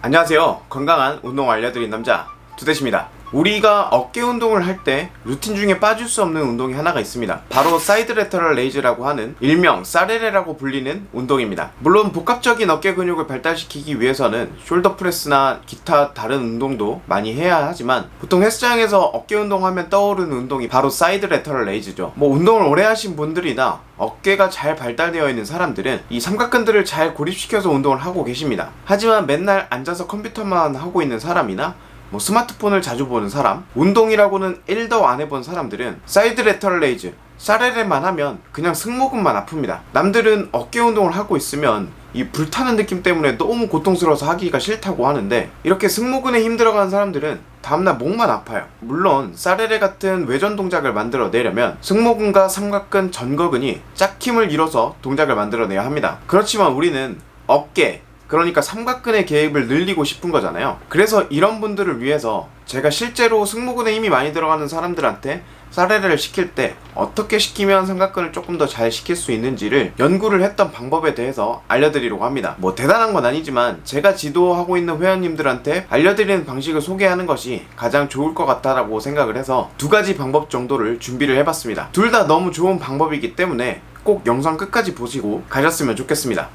안녕하세요. 건강한 운동 알려드린 남자 두대시입니다. 우리가 어깨 운동을 할 때 루틴 중에 빠질 수 없는 운동이 하나가 있습니다. 바로 사이드 레터럴 레이즈라고 하는 일명 사레레라고 불리는 운동입니다. 물론 복합적인 어깨 근육을 발달시키기 위해서는 숄더 프레스나 기타 다른 운동도 많이 해야 하지만 보통 헬스장에서 어깨 운동하면 떠오르는 운동이 바로 사이드 레터럴 레이즈죠. 운동을 오래 하신 분들이나 어깨가 잘 발달되어 있는 사람들은 이 삼각근들을 잘 고립시켜서 운동을 하고 계십니다. 하지만 맨날 앉아서 컴퓨터만 하고 있는 사람이나 스마트폰을 자주 보는 사람, 운동이라고는 1도 안 해본 사람들은 사이드 레터럴 레이즈, 사레레만 하면 그냥 승모근만 아픕니다. 남들은 어깨 운동을 하고 있으면 이 불타는 느낌 때문에 너무 고통스러워서 하기가 싫다고 하는데, 이렇게 승모근에 힘들어가는 사람들은 다음날 목만 아파요. 물론 사레레 같은 외전 동작을 만들어내려면 승모근과 삼각근, 전거근이 짝힘을 이뤄서 동작을 만들어내야 합니다. 그렇지만 우리는 어깨, 그러니까 삼각근의 개입을 늘리고 싶은 거잖아요. 그래서 이런 분들을 위해서 제가 실제로 승모근에 힘이 많이 들어가는 사람들한테 사레레를 시킬 때 어떻게 시키면 삼각근을 조금 더 잘 시킬 수 있는지를 연구를 했던 방법에 대해서 알려드리려고 합니다. 대단한 건 아니지만 제가 지도하고 있는 회원님들한테 알려드리는 방식을 소개하는 것이 가장 좋을 것 같다라고 생각을 해서 2가지 방법 정도를 준비를 해봤습니다. 둘 다 너무 좋은 방법이기 때문에 꼭 영상 끝까지 보시고 가셨으면 좋겠습니다.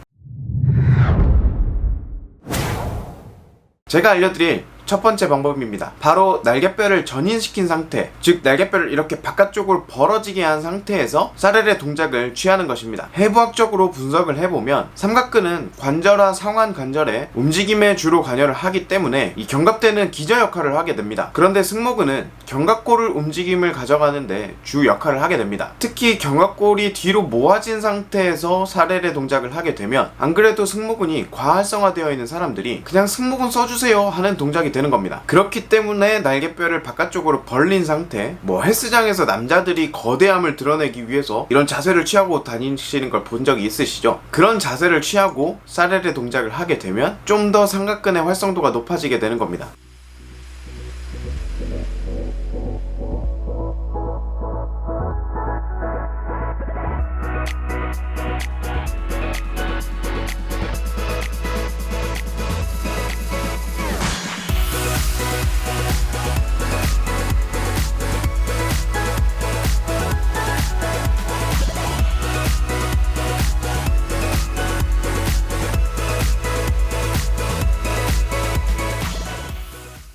제가 알려드릴 첫 번째 방법입니다. 바로 날개뼈를 전인시킨 상태, 즉 날개뼈를 이렇게 바깥쪽으로 벌어지게 한 상태에서 사레레 동작을 취하는 것입니다. 해부학적으로 분석을 해보면 삼각근은 관절화 상완 관절의 움직임에 주로 관여를 하기 때문에 이 견갑대는 기저 역할을 하게 됩니다. 그런데 승모근은 견갑골을 움직임을 가져가는데 주 역할을 하게 됩니다. 특히 견갑골이 뒤로 모아진 상태에서 사레레 동작을 하게 되면 안 그래도 승모근이 과활성화되어 있는 사람들이 그냥 승모근 써주세요 하는 동작이 되는 겁니다. 그렇기 때문에 날개뼈를 바깥쪽으로 벌린 상태, 헬스장에서 남자들이 거대함을 드러내기 위해서 이런 자세를 취하고 다니시는 걸 본 적이 있으시죠? 그런 자세를 취하고 사레레 동작을 하게 되면 좀 더 삼각근의 활성도가 높아지게 되는 겁니다.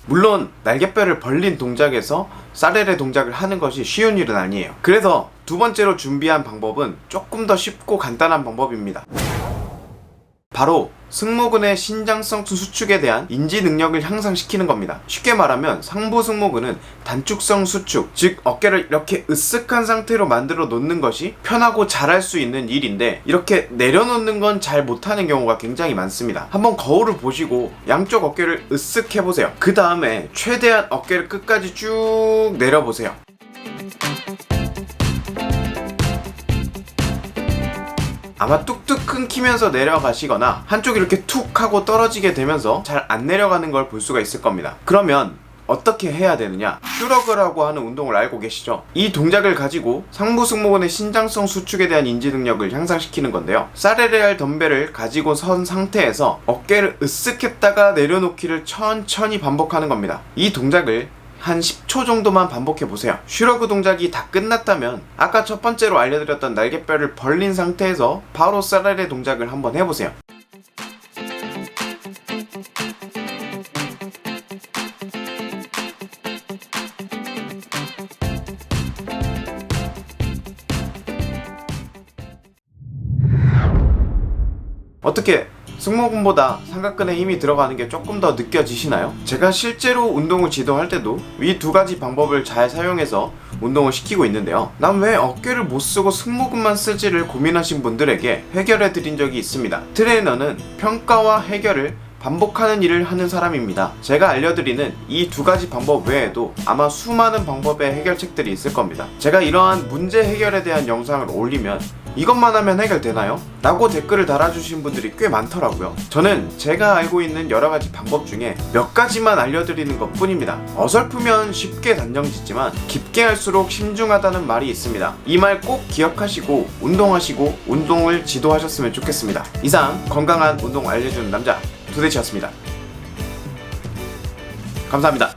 물론 날개뼈를 벌린 동작에서 사레레 동작을 하는 것이 쉬운 일은 아니에요. 그래서 2번째로 준비한 방법은 조금 더 쉽고 간단한 방법입니다. 바로 승모근의 신장성 수축에 대한 인지 능력을 향상시키는 겁니다. 쉽게 말하면 상부 승모근은 단축성 수축, 즉 어깨를 이렇게 으쓱한 상태로 만들어 놓는 것이 편하고 잘할 수 있는 일인데, 이렇게 내려놓는 건 잘 못하는 경우가 굉장히 많습니다. 한번 거울을 보시고 양쪽 어깨를 으쓱 해보세요. 그 다음에 최대한 어깨를 끝까지 쭉 내려보세요. 아마 뚝뚝 끊기면서 내려가시거나 한쪽이 이렇게 툭 하고 떨어지게 되면서 잘 안 내려가는 걸 볼 수가 있을 겁니다. 그러면 어떻게 해야 되느냐? 슈러그라고 하는 운동을 알고 계시죠? 이 동작을 가지고 상부 승모근의 신장성 수축에 대한 인지 능력을 향상시키는 건데요. 사레레알 덤벨을 가지고 선 상태에서 어깨를 으쓱했다가 내려놓기를 천천히 반복하는 겁니다. 이 동작을 한 10초 정도만 반복해보세요. 슈러그 동작이 다 끝났다면 아까 첫 번째로 알려드렸던 날개뼈를 벌린 상태에서 바로 사레레 동작을 한번 해보세요. 어떻게 승모근보다 삼각근에 힘이 들어가는 게 조금 더 느껴지시나요? 제가 실제로 운동을 지도할 때도 이 2가지 방법을 잘 사용해서 운동을 시키고 있는데요. 난 왜 어깨를 못 쓰고 승모근만 쓰지를 고민하신 분들에게 해결해 드린 적이 있습니다. 트레이너는 평가와 해결을 반복하는 일을 하는 사람입니다. 제가 알려드리는 이 2가지 방법 외에도 아마 수많은 방법의 해결책들이 있을 겁니다. 제가 이러한 문제 해결에 대한 영상을 올리면 이것만 하면 해결되나요? 라고 댓글을 달아주신 분들이 꽤 많더라고요. 저는 제가 알고 있는 여러가지 방법 중에 몇 가지만 알려드리는 것 뿐입니다. 어설프면 쉽게 단정짓지만 깊게 할수록 신중하다는 말이 있습니다. 이 말 꼭 기억하시고 운동하시고 운동을 지도하셨으면 좋겠습니다. 이상 건강한 운동 알려주는 남자 두대치였습니다. 감사합니다.